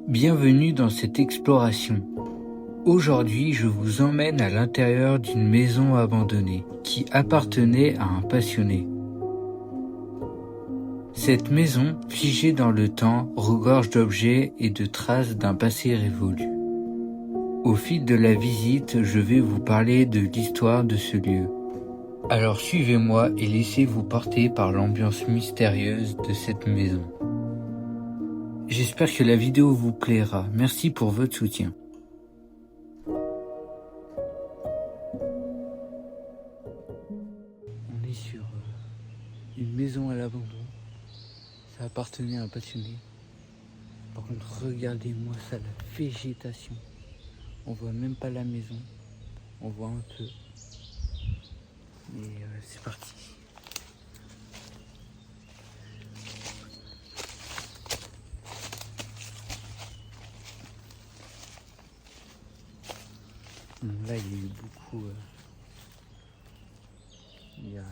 Bienvenue dans cette exploration. Aujourd'hui, je vous emmène à l'intérieur d'une maison abandonnée qui appartenait à un passionné. Cette maison, figée dans le temps, regorge d'objets et de traces d'un passé révolu. Au fil de la visite, je vais vous parler de l'histoire de ce lieu. Alors suivez-moi et laissez-vous porter par l'ambiance mystérieuse de cette maison. J'espère que la vidéo vous plaira. Merci pour votre soutien. On est sur une maison à l'abandon. Ça appartenait à un passionné. Par contre, regardez-moi ça, la végétation. On voit même pas la maison. On voit un peu. Mais c'est parti. Là, il y a eu beaucoup. Il y a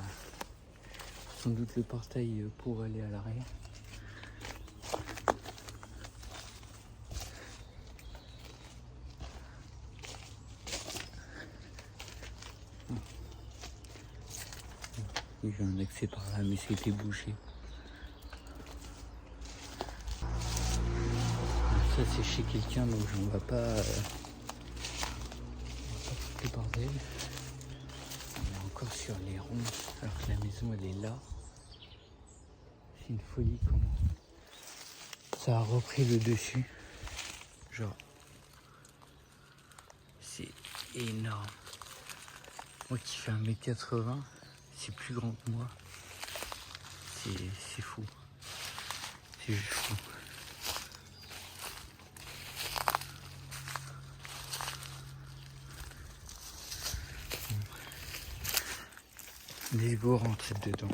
sans doute le portail pour aller à l'arrière. Il y a eu un accès par là, mais c'était bouché. Ça, c'est chez quelqu'un, donc on va pas foutre le bordel. On est encore sur les ronds, alors que la maison, elle est là. C'est une folie comment ça a repris le dessus. Genre, c'est énorme. Moi qui fais 1m80, c'est plus grand que moi. C'est fou. C'est juste fou. Let's go rentrer dedans.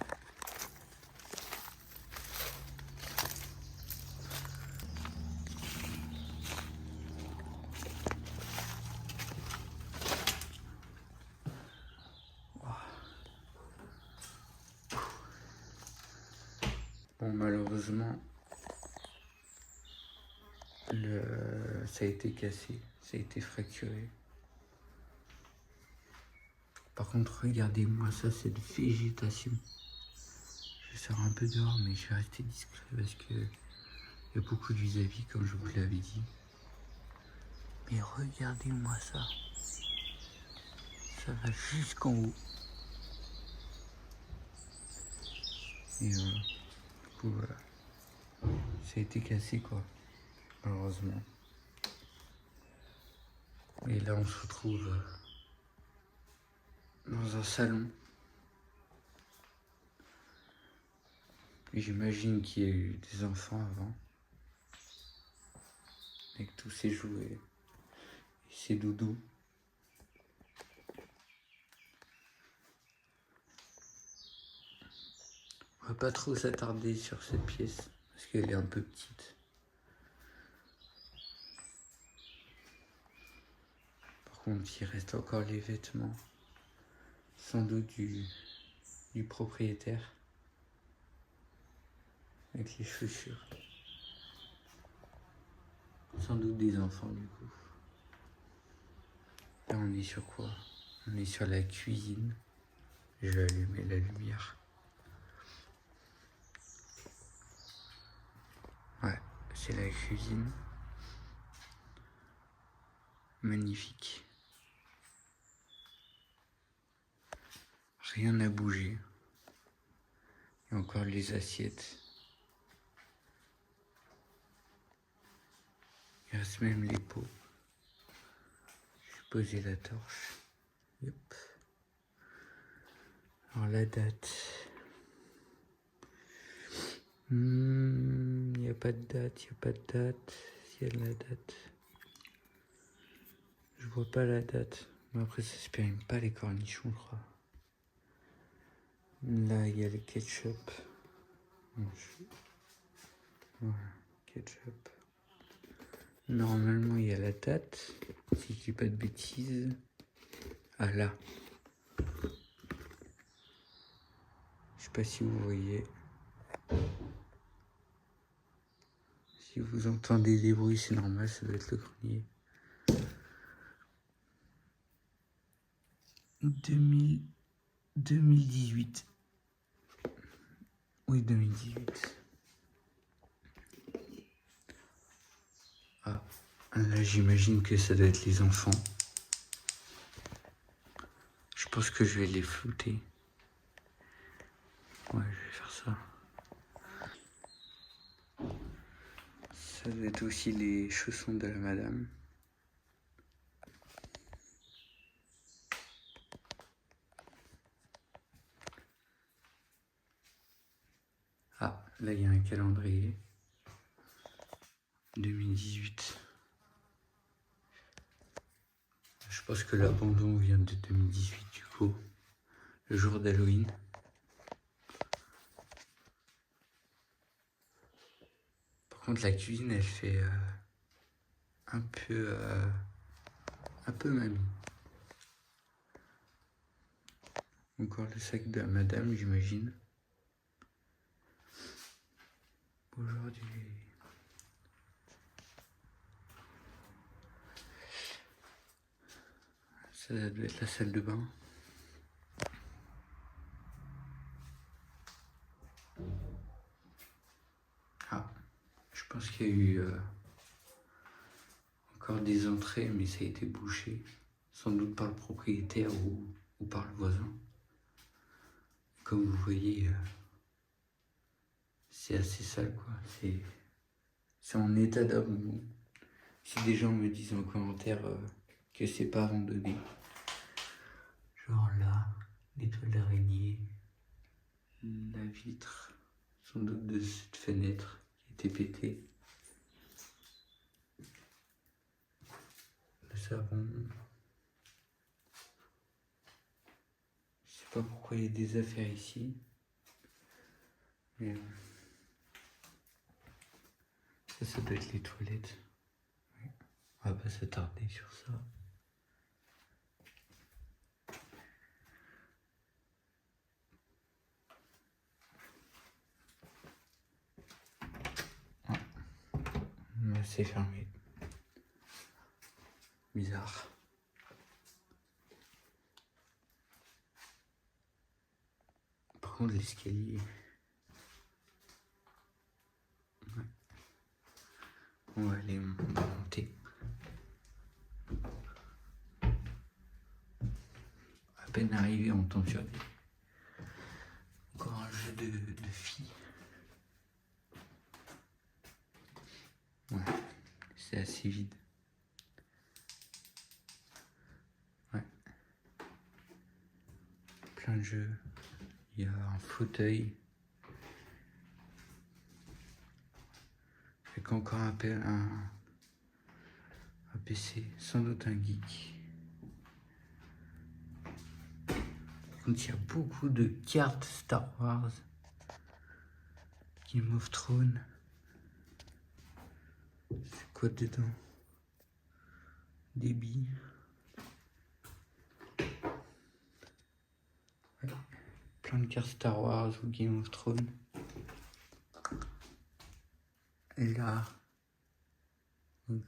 Bon, malheureusement, ça a été cassé, ça a été fracturé. Par contre, regardez-moi ça, cette végétation. Je sors un peu dehors, mais je vais rester discret parce que il y a beaucoup de vis-à-vis, comme je vous l'avais dit. Mais regardez-moi ça. Ça va jusqu'en haut. Et du coup, voilà. Ça a été cassé, quoi. Malheureusement. Et là, on se retrouve dans un salon. J'imagine qu'il y a eu des enfants avant. Avec tous ces jouets et ces doudous. On va pas trop s'attarder sur cette pièce parce qu'elle est un peu petite. Par contre, il reste encore les vêtements, sans doute du propriétaire, avec les chaussures. Sans doute des enfants du coup. Là, on est sur quoi? On est sur la cuisine. Je vais allumer la lumière. Ouais, c'est la cuisine. Magnifique. Rien n'a bougé. Et encore les assiettes. Il reste même les pots. Je vais poser la torche. Yep. Alors la date. Il n'y a pas de date, il n'y a pas de date. S'il y a de la date. Je vois pas la date. Mais après ça se périme pas les cornichons, je crois. Là il y a le ketchup. Voilà, ketchup. Normalement il y a la date. Si je dis pas de bêtises. Ah là. Je sais pas si vous voyez. Si Si vous entendez des bruits, c'est normal, ça doit être le grenier. 2018. Oui, 2018. Ah, là j'imagine que ça doit être les enfants. Je pense que je vais les flouter. Ouais, je vais faire ça. Ça doit être aussi les chaussons de la madame. Ah, là il y a un calendrier. 2018. Je pense que l'abandon vient de 2018 du coup. Le jour d'Halloween. Par contre la cuisine elle fait un peu mamie. Encore le sac de la madame j'imagine. Aujourd'hui. Ça doit être la salle de bain. Ah, je pense qu'il y a eu encore des entrées, mais ça a été bouché. Sans doute par le propriétaire ou par le voisin. Comme vous voyez, c'est assez sale quoi. C'est en état d'abandon. Si des gens me disent en commentaire que c'est pas abandonné. Genre là, les toiles d'araignée, la vitre, sans doute de cette fenêtre qui était pétée. Le savon. Je sais pas pourquoi il y a des affaires ici. Mais ça doit être les toilettes. Oui. On va pas s'attarder sur ça. C'est fermé. Bizarre. Par contre, l'escalier. Ouais. On va aller monter. À peine arrivé, on tombe sur encore un jeu de filles. Ouais, c'est assez vide. Ouais. Plein de jeux. Il y a un fauteuil. Avec encore un PC, sans doute un geek. Par contre, il y a beaucoup de cartes Star Wars. Game of Thrones. C'est quoi dedans? Des billes. Ouais. Plein de cartes Star Wars ou Game of Thrones. Et là, donc,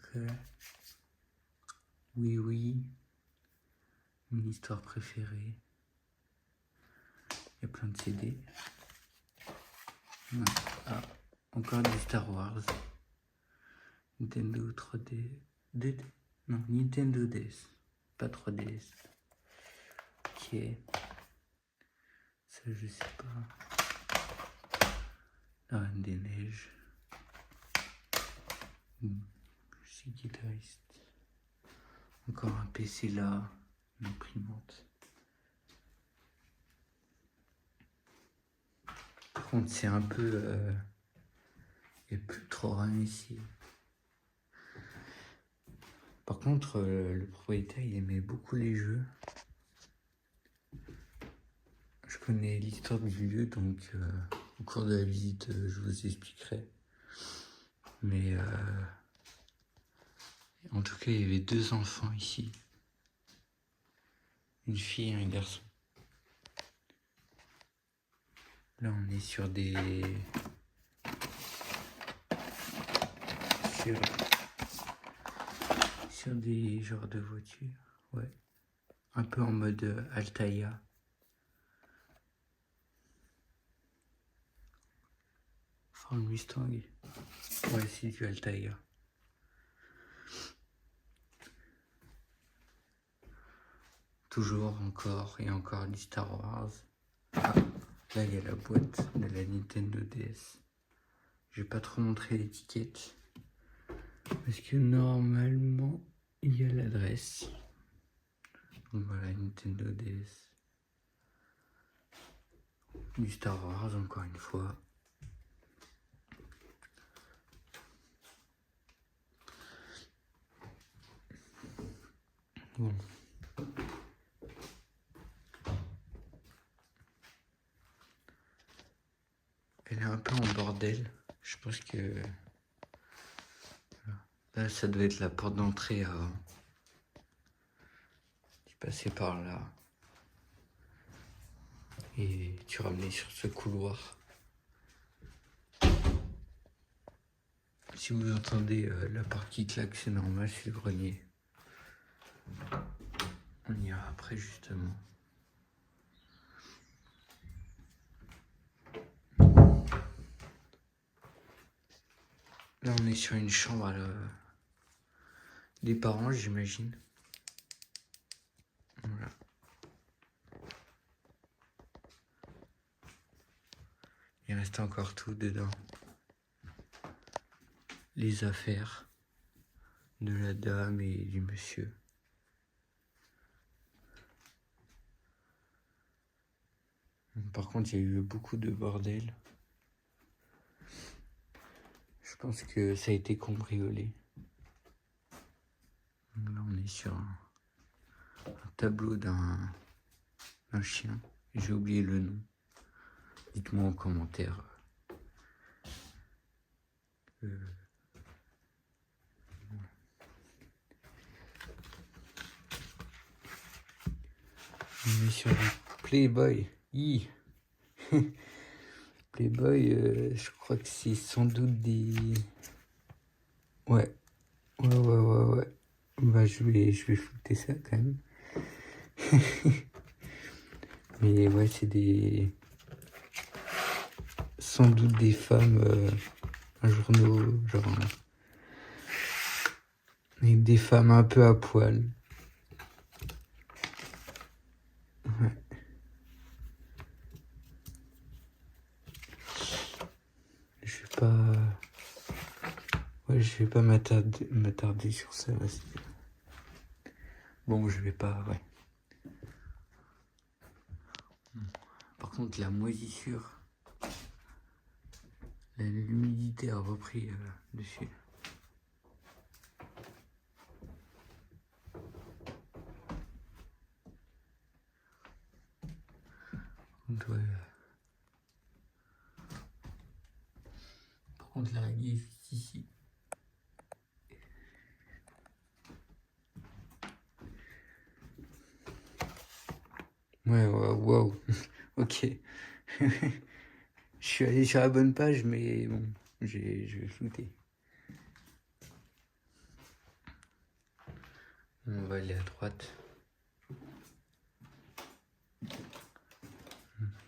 oui, mon histoire préférée. Il y a plein de CD. Ouais. Ah, encore des Star Wars. Nintendo 3D. Non, Nintendo DS. Pas 3DS. Ok. Ça, je sais pas. La Reine des Neiges. Je suis guitariste. Encore un PC là. Une imprimante. Par contre, c'est un peu... il n'y a plus trop rien ici. Par contre, le propriétaire, il aimait beaucoup les jeux. Je connais l'histoire du lieu, donc au cours de la visite, je vous expliquerai. Mais en tout cas, il y avait 2 enfants ici. Une fille et un garçon. Là, on est sur des sur des genres de voitures. Ouais. Un peu en mode Altaïa. Enfin, le Mustang. Ouais, c'est du Altaïa. Toujours, encore et encore du Star Wars. Ah, là, il y a la boîte de la Nintendo DS. Je vais pas trop montrer l'étiquette. Parce que normalement, il y a l'adresse. Donc voilà, Nintendo DS. Du Star Wars, encore une fois. Bon. Elle est un peu en bordel. Je pense que là, ça doit être la porte d'entrée avant. Tu passais par là. Et tu ramenais sur ce couloir. Si vous entendez la porte qui claque, c'est normal, c'est le grenier. On ira après justement. Là, on est sur une chambre des parents, j'imagine. Voilà. Il reste encore tout dedans. Les affaires de la dame et du monsieur. Par contre, il y a eu beaucoup de bordel. Je pense que ça a été cambriolé. Là, on est sur un tableau d'un chien. J'ai oublié le nom. Dites-moi en commentaire. On est sur un Playboy. Playboy, je crois que c'est sans doute des... Ouais. Ouais. Bah, je vais shooter ça quand même. Mais ouais, c'est des... Sans doute des femmes, un journaux, genre... Avec des femmes un peu à poil. Ouais. Je vais pas... Ouais, je vais pas m'attarder sur ça. Bon, je vais pas... Ouais. Par contre, la moisissure... L'humidité a repris dessus. Donc, ouais. Par contre, l'araignée est juste ici. Ouais, wow. Ok. Je suis allé sur la bonne page, mais bon, je vais flouter. On va aller à droite.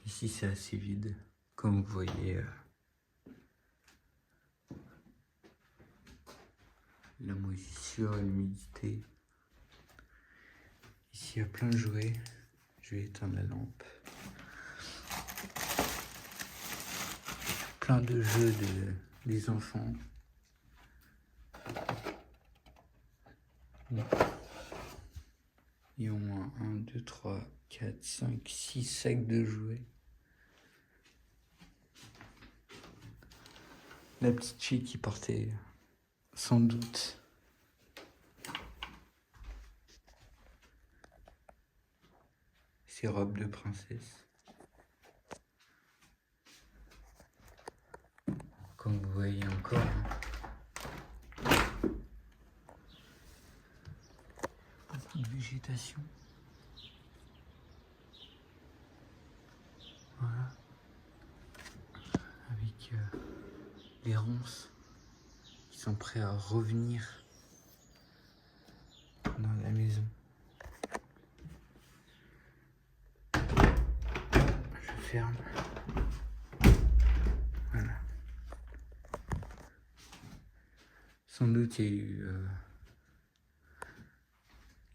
Ici, c'est assez vide, comme vous voyez. La moisissure, l'humidité. Ici, il y a plein de jouets. Je vais éteindre la lampe. Plein de jeux des enfants. Il y a au moins 1, 2, 3, 4, 5, 6 sacs de jouets. La petite fille qui portait sans doute ses robes de princesse. Comme vous voyez encore. Beaucoup de végétation. Voilà. Avec les ronces qui sont prêts à revenir dans la maison. Je ferme. Voilà. Sans doute il y a eu...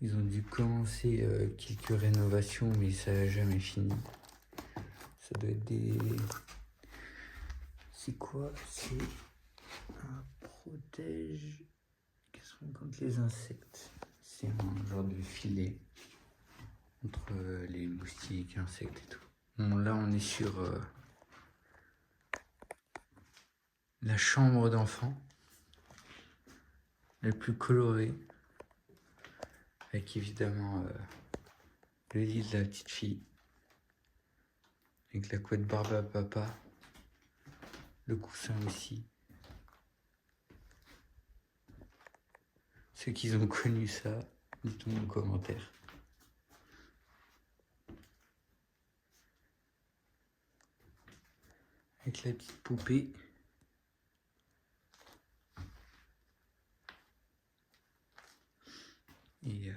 ils ont dû commencer quelques rénovations, mais ça n'a jamais fini. Ça doit être des... C'est quoi? C'est un protège contre les insectes. C'est un genre de filet entre les moustiques, insectes et tout. Bon, là on est sur la chambre d'enfant, la plus colorée, avec évidemment le lit de la petite fille, avec la couette barbe à papa, le coussin aussi. Ceux qui ont connu ça, dites-moi en commentaire. Avec la petite poupée. Et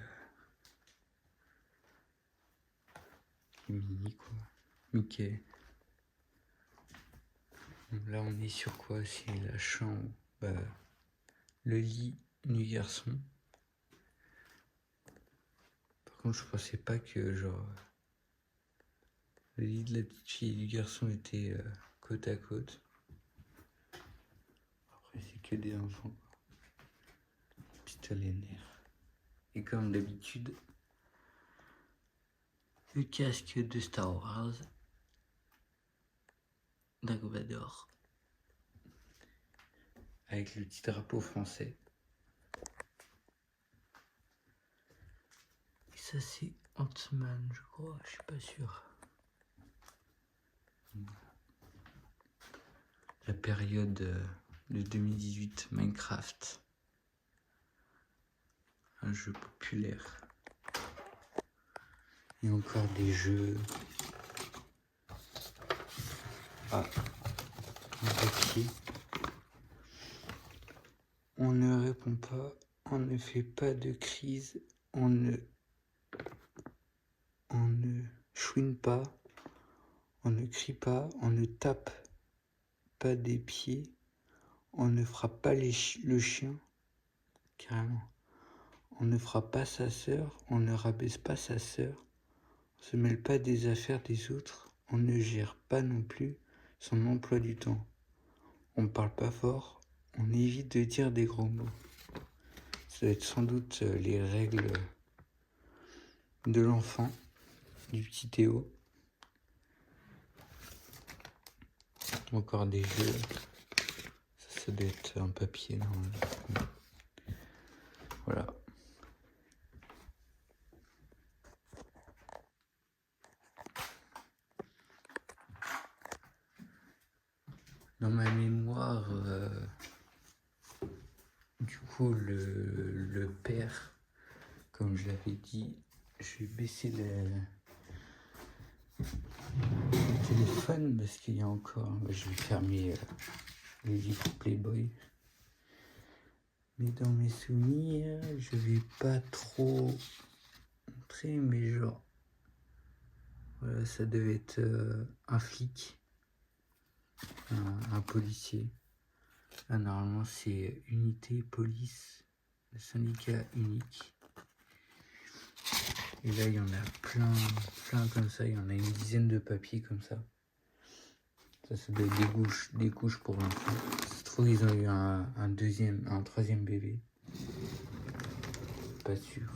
Mini quoi. Mickey. Donc là on est sur quoi? C'est la chambre. Le lit du garçon. Par contre je pensais pas que genre le lit de la petite fille et du garçon était côte à côte. Après c'est que des enfants. Pistolet nerfs. Et comme d'habitude, le casque de Star Wars. Dark Vador. Avec le petit drapeau français. Et ça c'est Ant-Man je crois, je suis pas sûr. La période de 2018, Minecraft. Un jeu populaire. Et encore des jeux. Ah, un papier. On ne répond pas, on ne fait pas de crise, on ne chouine pas, on ne crie pas, on ne tape pas des pieds, on ne frappe pas le chien, carrément. On ne frappe pas sa sœur, on ne rabaisse pas sa sœur, on se mêle pas des affaires des autres, on ne gère pas non plus son emploi du temps. On parle pas fort, on évite de dire des gros mots. Ça doit être sans doute les règles de l'enfant, du petit Théo. Encore des jeux. Ça doit être un papier, non? Voilà. Dans ma mémoire, du coup, le père, comme je l'avais dit, je vais baisser le téléphone parce qu'il y a encore... Je vais fermer les livres Playboy. Mais dans mes souvenirs, je vais pas trop montrer, mais genre... Voilà, ça devait être un flic. Un policier. Là, normalement, c'est unité police, le syndicat unique. Et là, il y en a plein comme ça. Il y en a une dizaine de papiers comme ça. Ça doit être des couches pour l'enfant. C'est trop, ils ont eu un troisième bébé. Pas sûr.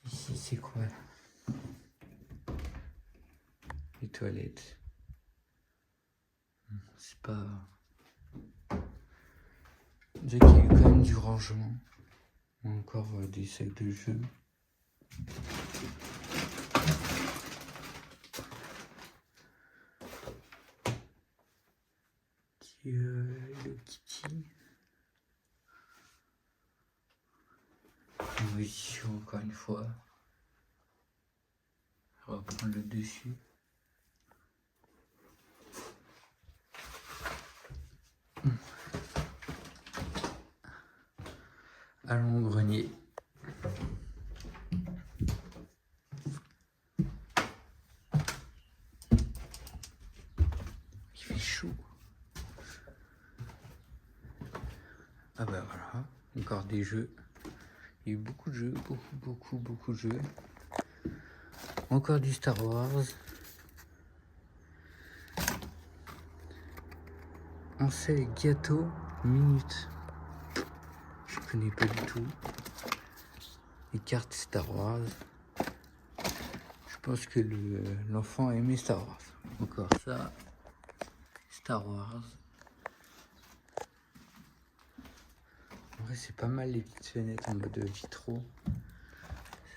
Ici, c'est quoi? Les toilettes. C'est pas... On dirait qu'il y a eu quand même du rangement. Encore des sacs de jeux. Le Kitty. Oui, encore une fois. On va prendre le dessus. Allons au grenier. Il fait chaud. Ah bah voilà, encore des jeux. Il y a eu beaucoup de jeux, beaucoup de jeux. Encore du Star Wars. Ansel gâteau minute. Je connais pas du tout. Les cartes Star Wars. Je pense que l'enfant a aimé Star Wars. Encore ça. Star Wars. En vrai, c'est pas mal les petites fenêtres en mode vitraux.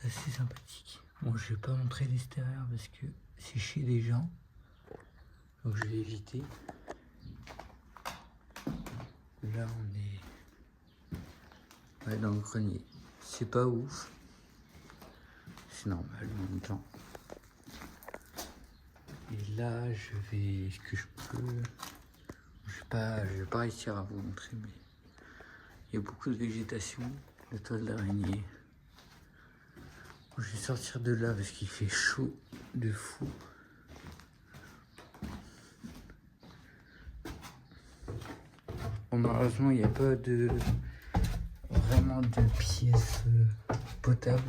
C'est assez sympathique. Bon, je vais pas montrer l'extérieur parce que c'est chez des gens. Donc je vais éviter. Là, on est dans le grenier. C'est pas ouf. C'est normal en même temps. Et là, je vais... Est-ce que je peux... Je vais pas réussir à vous montrer, mais... Il y a beaucoup de végétation, de toile d'araignée. Je vais sortir de là parce qu'il fait chaud de fou. Bon, malheureusement, il n'y a pas vraiment de pièces potables.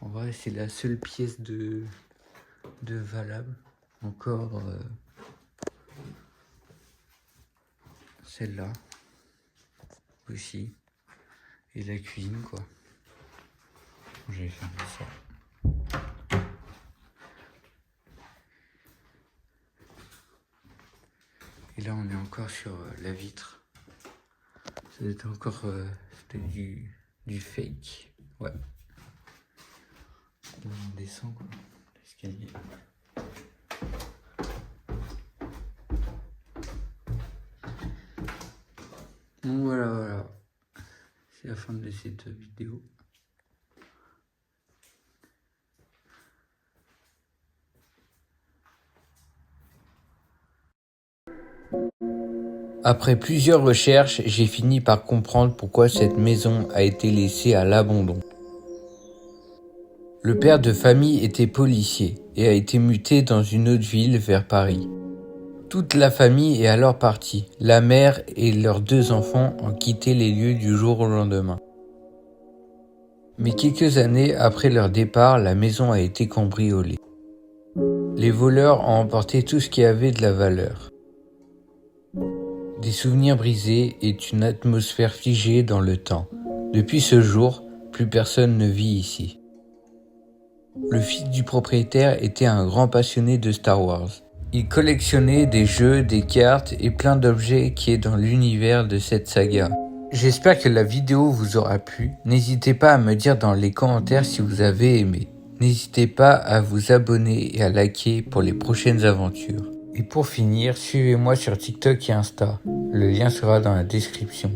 En vrai, c'est la seule pièce de valable. Encore celle-là aussi. Et la cuisine, quoi. Je vais fermer ça. Et là, on est encore sur la vitre. Ça doit être encore c'était du fake. Ouais. Là, on descend, quoi. L'escalier. Donc voilà. C'est la fin de cette vidéo. Après plusieurs recherches, j'ai fini par comprendre pourquoi cette maison a été laissée à l'abandon. Le père de famille était policier et a été muté dans une autre ville vers Paris. Toute la famille est alors partie. La mère et leurs 2 enfants ont quitté les lieux du jour au lendemain. Mais quelques années après leur départ, la maison a été cambriolée. Les voleurs ont emporté tout ce qui avait de la valeur. Des souvenirs brisés et une atmosphère figée dans le temps. Depuis ce jour, plus personne ne vit ici. Le fils du propriétaire était un grand passionné de Star Wars. Il collectionnait des jeux, des cartes et plein d'objets qui est dans l'univers de cette saga. J'espère que la vidéo vous aura plu. N'hésitez pas à me dire dans les commentaires si vous avez aimé. N'hésitez pas à vous abonner et à liker pour les prochaines aventures. Et pour finir, suivez-moi sur TikTok et Insta. Le lien sera dans la description.